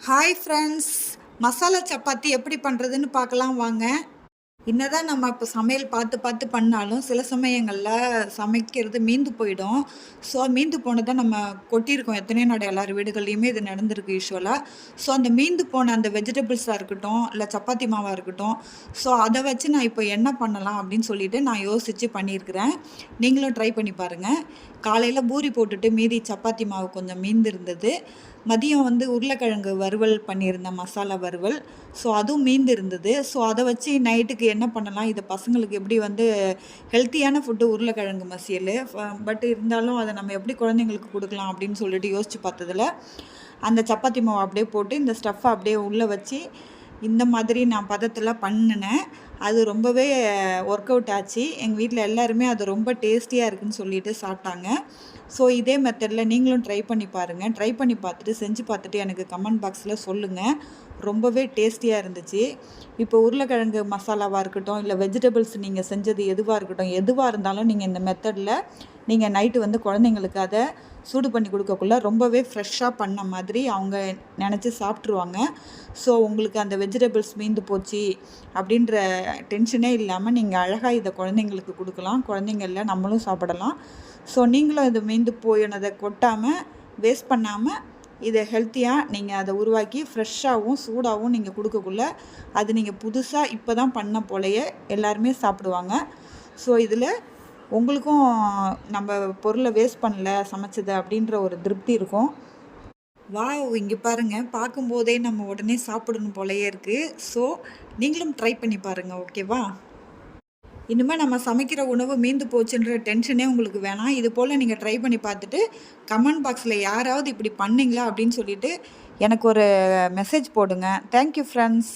Hi friends, masala chapati எப்படி பண்ணுறதுன்னு பார்க்கலாம் வாங்க. என்னதான் நம்ம இப்போ சமையல் பார்த்து பார்த்து பண்ணாலும் சில சமயங்களில் சமைக்கிறது மீந்து போயிடும். ஸோ மீந்து போனதை நம்ம கொட்டியிருக்கோம். எத்தனையோ எல்லார் வீடுகள்லையுமே இது நடந்திருக்கு யூஸ்வலாக. ஸோ அந்த மீந்து போன அந்த வெஜிடபிள்ஸாக இருக்கட்டும், இல்லை சப்பாத்தி மாவாக இருக்கட்டும், ஸோ அதை வச்சு நான் இப்போ என்ன பண்ணலாம் அப்படின்னு சொல்லிட்டு நான் யோசித்து பண்ணியிருக்கிறேன். நீங்களும் ட்ரை பண்ணி பாருங்கள். காலையில் பூரி போட்டுட்டு மீதி சப்பாத்தி மாவு கொஞ்சம் மீந்து இருந்தது. மதியம் உருளைக்கிழங்கு வறுவல் பண்ணியிருந்தேன், மசாலா வறுவல். ஸோ அதுவும் மீந்து இருந்தது. ஸோ அதை வச்சு நைட்டுக்கு என்ன பண்ணலாம், இது பசங்களுக்கு எப்படி ஹெல்த்தியான ஃபுட்டு உருளைக்கிழங்கு மசியல். பட் இருந்தாலும் அதை நம்ம எப்படி குழந்தைங்களுக்கு கொடுக்கலாம் அப்படின்னு சொல்லிட்டு யோசித்து பார்த்ததில் அந்த சப்பாத்தி மாவு அப்படியே போட்டு இந்த ஸ்டஃப்பை அப்படியே உள்ளே வச்சு இந்த மாதிரி நான் பதத்தில் பண்ணினேன். அது ரொம்பவே ஒர்க் அவுட் ஆச்சு. எங்கள் வீட்டில் எல்லாருமே அது ரொம்ப டேஸ்டியாக இருக்குதுன்னு சொல்லிட்டு சாப்பிட்டாங்க. ஸோ இதே மெத்தடில் நீங்களும் ட்ரை பண்ணி பாருங்கள். ட்ரை பண்ணி பார்த்துட்டு செஞ்சு பார்த்துட்டு எனக்கு கமெண்ட் பாக்ஸில் சொல்லுங்கள். ரொம்பவே டேஸ்டியாக இருந்துச்சு. இப்போ உருளைக்கிழங்கு மசாலாவாக இருக்கட்டும், இல்லை வெஜிடபிள்ஸ் நீங்கள் செஞ்சது எதுவாக இருந்தாலும் நீங்கள் இந்த மெத்தடில் நீங்கள் நைட்டு குழந்தைங்களுக்கு அதை சூடு பண்ணி கொடுக்கக்குள்ள ரொம்பவே ஃப்ரெஷ்ஷாக பண்ண மாதிரி அவங்க நினச்சி சாப்பிட்ருவாங்க. ஸோ உங்களுக்கு அந்த வெஜிடபிள்ஸ் மீந்து போச்சு அப்படின்ற டென்ஷனே இல்லாமல் நீங்கள் அழகாக இதை குழந்தைங்களுக்கு கொடுக்கலாம். குழந்தைங்கள நம்மளும் சாப்பிடலாம். ஸோ நீங்களும் இது மீந்து போயினதை கொட்டாமல் வேஸ்ட் பண்ணாமல் இதை ஹெல்த்தியாக நீங்கள் அதை உருவாக்கி ஃப்ரெஷ்ஷாகவும் சூடாகவும் நீங்கள் கொடுக்கக்குள்ள அது நீங்கள் புதுசாக இப்போ தான் பண்ண போலையே எல்லாருமே சாப்பிடுவாங்க. ஸோ இதில் உங்களுக்கும் நம்ம பொருளை வேஸ்ட் பண்ணல சமைச்சது அப்படின்ற ஒரு திருப்தி இருக்கும். இங்கே பாருங்கள், பார்க்கும்போதே நம்ம உடனே சாப்பிடணும் போலையே இருக்குது. ஸோ நீங்களும் ட்ரை பண்ணி பாருங்கள், ஓகேவா? இனிமேல் நம்ம சமைக்கிற உணவு மீந்து போச்சுன்ற டென்ஷனே உங்களுக்கு வேணாம். இது போல் நீங்கள் ட்ரை பண்ணி பார்த்துட்டு கமெண்ட் பாக்ஸில் யாராவது இப்படி பண்ணிங்களா அப்படின்னு சொல்லிவிட்டு எனக்கு ஒரு மெசேஜ் போடுங்க. Thank you friends.